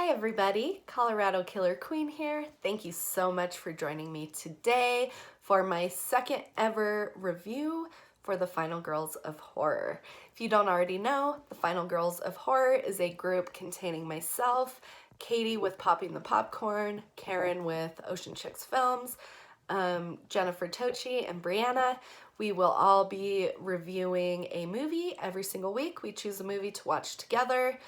Hi everybody, Colorado Killer Queen here. Thank you so much for joining me today for my second ever review for the Final Girls of Horror. If you don't already know, the Final Girls of Horror is a group containing myself, Katie with Popping the Popcorn, Karen with Ocean Chicks Films, Jennifer Tochi, and Breanna. We will all be reviewing a movie every single week. We choose a movie to watch together.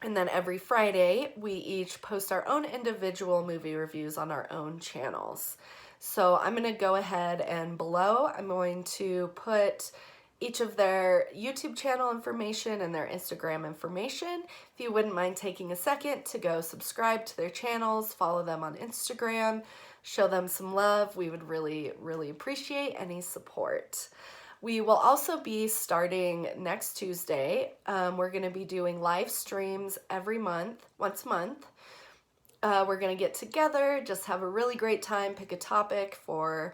And then every Friday, we each post our own individual movie reviews on our own channels. So I'm going to go ahead and below, I'm going to put each of their YouTube channel information and their Instagram information. If you wouldn't mind taking a second to go subscribe to their channels, follow them on Instagram, show them some love, we would really, really appreciate any support. We will also be starting next Tuesday. We're going to be doing live streams every month, once a month. We're going to get together, just have a really great time, pick a topic for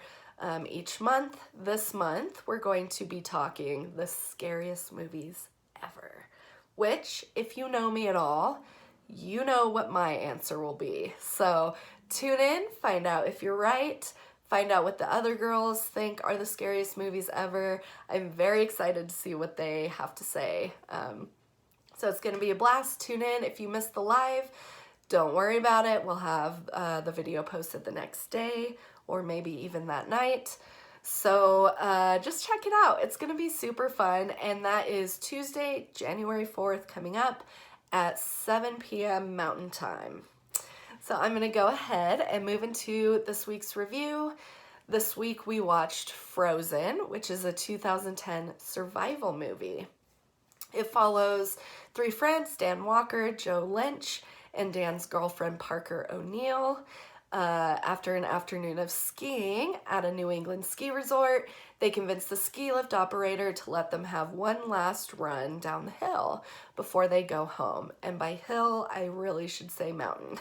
each month. This month, we're going to be talking the scariest movies ever, which, if you know me at all, you know what my answer will be. So tune in, find out if you're right. Find out what the other girls think are the scariest movies ever. I'm very excited to see what they have to say. So it's going to be a blast. Tune in. If you missed the live, don't worry about it. We'll have the video posted the next day or maybe even that night. So just check it out. It's going to be super fun. And that is Tuesday, January 4th, coming up at 7 p.m. Mountain Time. So I'm going to go ahead and move into this week's review. This week we watched Frozen, which is a 2010 survival movie. It follows three friends, Dan Walker, Joe Lynch, and Dan's girlfriend Parker O'Neill. After an afternoon of skiing at a New England ski resort, they convince the ski lift operator to let them have one last run down the hill before they go home. And by hill, I really should say mountain.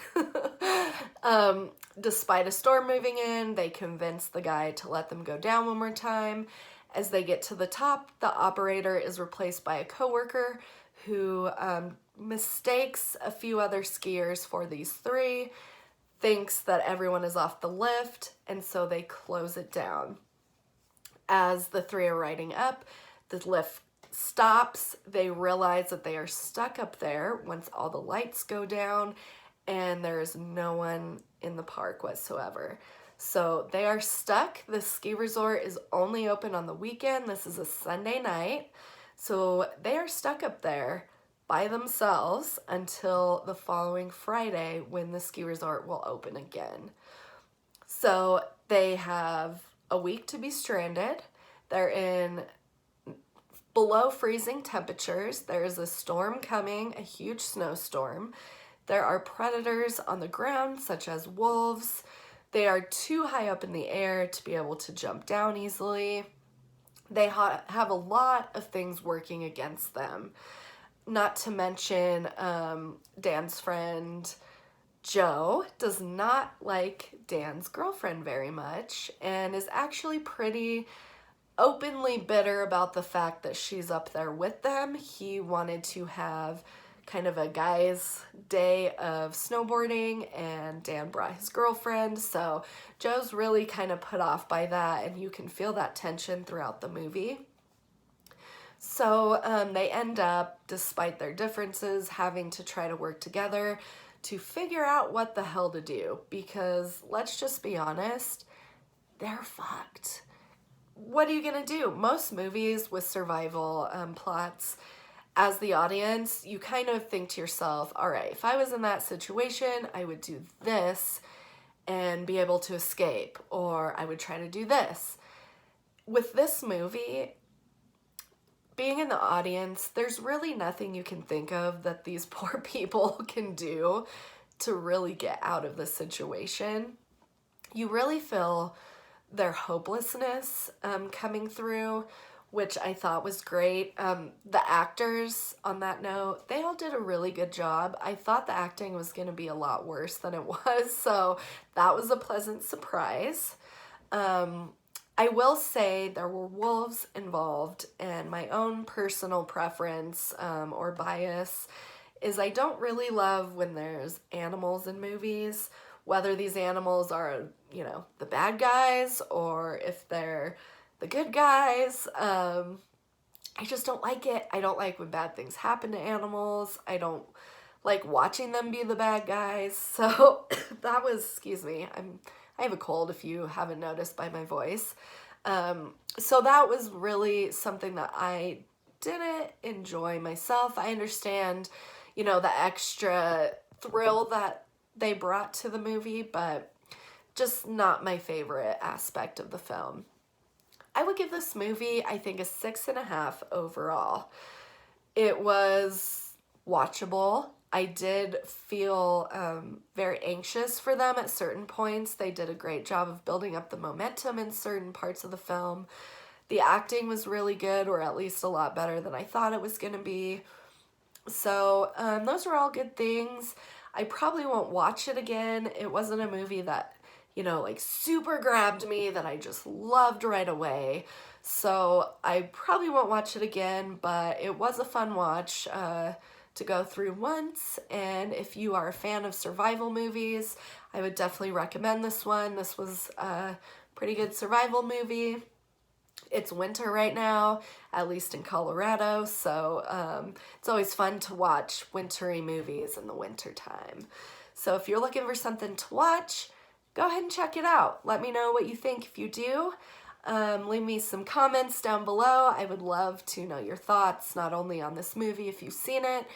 Despite a storm moving in, they convince the guy to let them go down one more time. As they get to the top, the operator is replaced by a coworker who mistakes a few other skiers for these three, thinks that everyone is off the lift, and so they close it down. As the three are riding up, the lift stops. They realize that they are stuck up there once all the lights go down, and there is no one in the park whatsoever. So they are stuck. The ski resort is only open on the weekend. This is a Sunday night. So they are stuck up there by themselves until the following Friday when the ski resort will open again. So they have a week to be stranded. They're in below freezing temperatures. There is a storm coming, a huge snowstorm. There are predators on the ground, such as wolves. They are too high up in the air to be able to jump down easily. They have a lot of things working against them. Not to mention Dan's friend Joe does not like Dan's girlfriend very much and is actually pretty openly bitter about the fact that she's up there with them. He wanted to have kind of a guy's day of snowboarding and Dan brought his girlfriend, so Joe's really kind of put off by that, and you can feel that tension throughout the movie. So they end up, despite their differences, having to try to work together to figure out what the hell to do, because let's just be honest, they're fucked. What are you gonna do? Most movies with survival plots, as the audience, you kind of think to yourself, all right, if I was in that situation, I would do this and be able to escape, or I would try to do this. With this movie, being in the audience, there's really nothing you can think of that these poor people can do to really get out of this situation. You really feel their hopelessness coming through, which I thought was great. The actors, on that note, they all did a really good job. I thought the acting was going to be a lot worse than it was, so that was a pleasant surprise. I will say there were wolves involved, and my own personal preference or bias is I don't really love when there's animals in movies, whether these animals are, you know, the bad guys or if they're the good guys. I just don't like it. I don't like when bad things happen to animals. I don't like watching them be the bad guys. So that was, excuse me, I have a cold if you haven't noticed by my voice. So that was really something that I didn't enjoy myself. I understand, you know, the extra thrill that they brought to the movie, but just not my favorite aspect of the film. I would give this movie, I think, a 6.5 overall. It was watchable. I did feel very anxious for them at certain points. They did a great job of building up the momentum in certain parts of the film. The acting was really good, or at least a lot better than I thought it was going to be. So those were all good things. I probably won't watch it again. It wasn't a movie that, you know, like super grabbed me that I just loved right away. So I probably won't watch it again, but it was a fun watch to go through once. And if you are a fan of survival movies, I would definitely recommend this one. This was a pretty good survival movie. It's winter right now, at least in Colorado, so it's always fun to watch wintry movies in the winter time. So if you're looking for something to watch, go ahead and check it out. Let me know what you think if you do. Leave me some comments down below. I would love to know your thoughts, not only on this movie if you've seen it,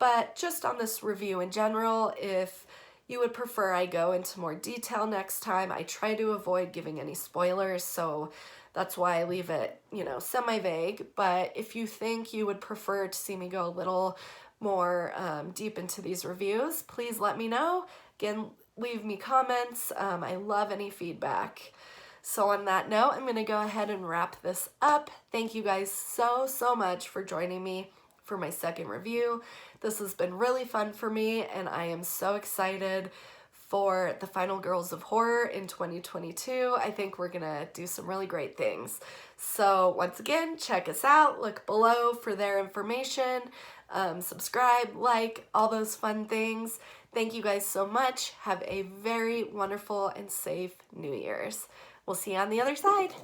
but just on this review in general. If you would prefer I go into more detail next time, I try to avoid giving any spoilers, so that's why I leave it, you know, semi-vague. But if you think you would prefer to see me go a little more deep into these reviews, please let me know. Again, leave me comments. I love any feedback. So on that note, I'm going to go ahead and wrap this up. Thank you guys so much for joining me for my second review. This has been really fun for me, and I am so excited for the final Girls of Horror in 2022. I think we're gonna do some really great things. So once again, check us out. Look below for their information. Subscribe, like, all those fun things. Thank you guys so much. Have a very wonderful and safe New Year's. We'll see you on the other side.